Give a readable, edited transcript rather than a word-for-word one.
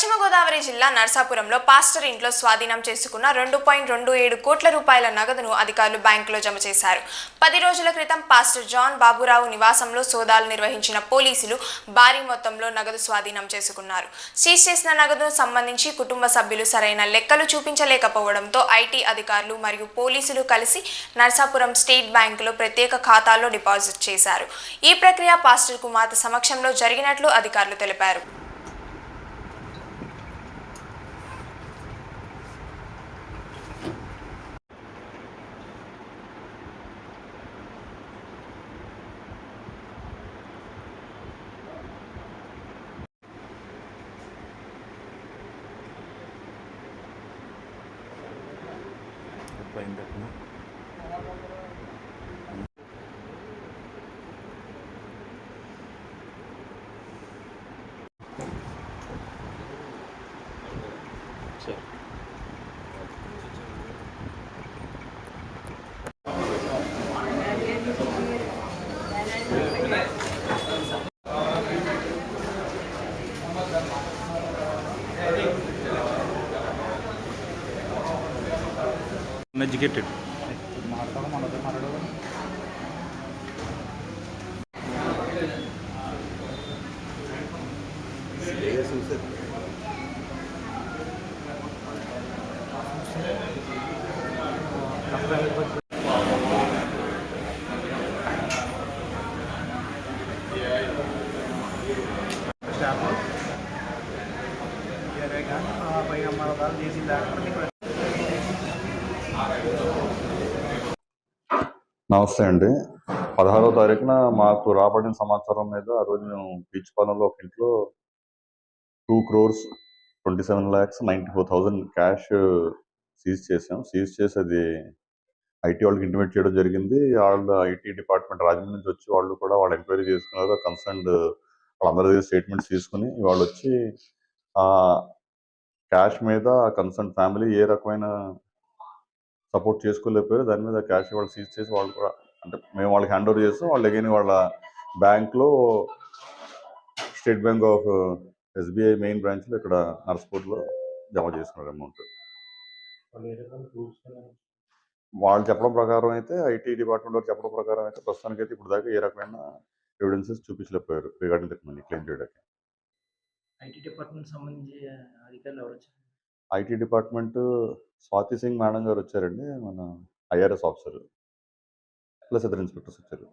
పశ్చిమ గోదావరి జిల్లా నర్సాపురంలో పాస్టర్ ఇంట్లో స్వాధీనం చేసుకున్న 2.27 కోట్ల రూపాయల నగదును అధికారులు బ్యాంకులో జమ చేశారు. 10 రోజుల క్రితం పాస్టర్ జాన్ బాబురావు నివాసంలో సోదాలు నిర్వహించిన పోలీసులు భారీ మొత్తంలో నగదు స్వాధీనం చేసుకున్నారు. సీజ్ చేసిన నగదును సంబంధించి కుటుంబ సభ్యులు సరైన లెక్కలు చూపించలేకపోవడంతో ఐటీ అధికారులు మరియు పోలీసులు కలిసి నర్సాపురం స్టేట్ బ్యాంకులో ప్రత్యేక ఖాతాలో డిపాజిట్ చేశారు. ఈ ప్రక్రియ పాస్టర్ కుమార్తె సమక్షంలో జరిగినట్లు అధికారులు తెలిపారు. Uneducated. నమస్తే అండి. 16వ తారీఖున మాకు రాబడిన సమాచారం మీద ఆ రోజు మేము బీచ్పాలెంలో ఒక ఇంట్లో 2,27,94,000 క్యాష్ సీజ్ చేసాం. సీజ్ చేసి అది ఐటీ వాళ్ళకి ఇంటిమేట్ చేయడం జరిగింది. వాళ్ళు ఐటీ డిపార్ట్మెంట్ రాజమండ్రి నుంచి వచ్చి వాళ్ళు కూడా వాళ్ళు ఎంక్వైరీ చేసుకున్నారు. కన్సర్న్డ్ వాళ్ళందరి దగ్గర స్టేట్మెంట్స్ తీసుకుని వాళ్ళు వచ్చి క్యాష్ మీద కన్సర్న్ ఫ్యామిలీ ఏ రకమైన సపోర్ట్ చేసుకోలేకపోయారు. దాని మీద క్యాష్ వాళ్ళు సీజ్ చేసి వాళ్ళు కూడా అంటే మేము వాళ్ళకి హ్యాండ్ ఓవర్ చేస్తాం. వాళ్ళు అగైన్ వాళ్ళ బ్యాంక్లో state bank of SBI main బ్రాంచ్లో ఇక్కడ నర్స్పూర్లో జమ చేసుకున్నారు అమౌంట్. వాళ్ళు చెప్పడం ప్రకారం అయితే ఐటీ డిపార్ట్మెంట్ వారు చెప్పడం ప్రకారం అయితే ప్రస్తుతానికి అయితే ఇప్పుడు దాకా ఏ రకమైన ఎవిడెన్సెస్ చూపించలేకపోయారు రిగార్డింగ్ దట్ మనీ క్లెయిమ్ చేయడానికి. ఐటీ డిపార్ట్మెంట్ సంబంధించి అధికారులు ఎవరు వచ్చారు? IT department Swati Singh madam గారు వచ్చారండి, మన ఐఆర్ఎస్ ఆఫీసర్ ప్లస్ ఇద్దరు ఇన్స్పెక్టర్స్ వచ్చారు.